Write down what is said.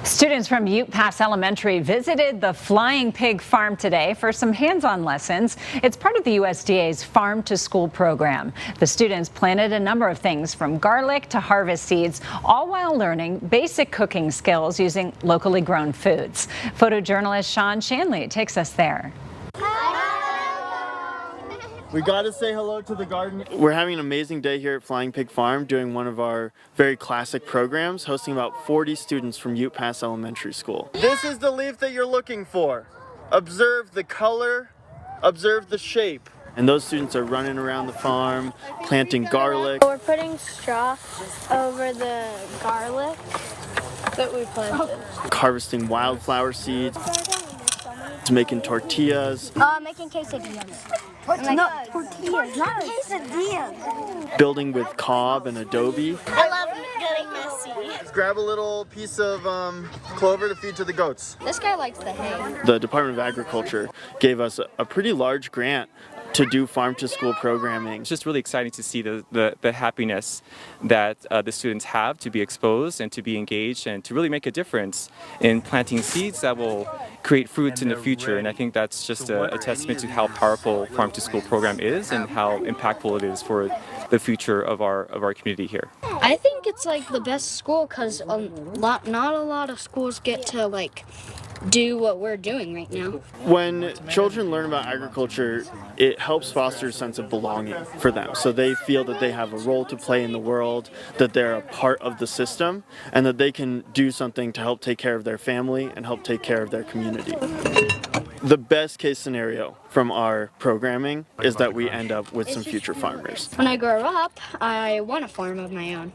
Students from Ute Pass Elementary visited the Flying Pig Farm today for some hands-on lessons. It's part of the USDA's Farm to School program. The students planted a number of things from garlic to harvest seeds, all while learning basic cooking skills using locally grown foods. Photojournalist Sean Shanley takes us there. We gotta say hello to the garden. We're having an amazing day here at Flying Pig Farm doing one of our very classic programs, hosting about 40 students from Ute Pass Elementary School. This is the leaf that you're looking for. Observe the color, observe the shape. And those students are running around the farm, planting garlic. We're putting straw over the garlic that we planted. Harvesting wildflower seeds, making tortillas. Making quesadillas. No, tortillas, not quesadillas. Building with cob and adobe. I love getting messy. Let's grab a little piece of clover to feed to the goats. This guy likes the hay. The Department of Agriculture gave us a pretty large grant to do farm to school programming. It's just really exciting to see the happiness that the students have to be exposed and to be engaged and to really make a difference in planting seeds that will create fruits in the future. And I think that's just a testament to how powerful farm to school program is and how impactful it is for the future of our community here. I think it's like the best school because not a lot of schools get to do what we're doing right now. When children learn about agriculture, it helps foster a sense of belonging for them. So they feel that they have a role to play in the world, that they're a part of the system, and that they can do something to help take care of their family and help take care of their community. The best case scenario from our programming is that we end up with some future farmers. When I grow up, I want a farm of my own.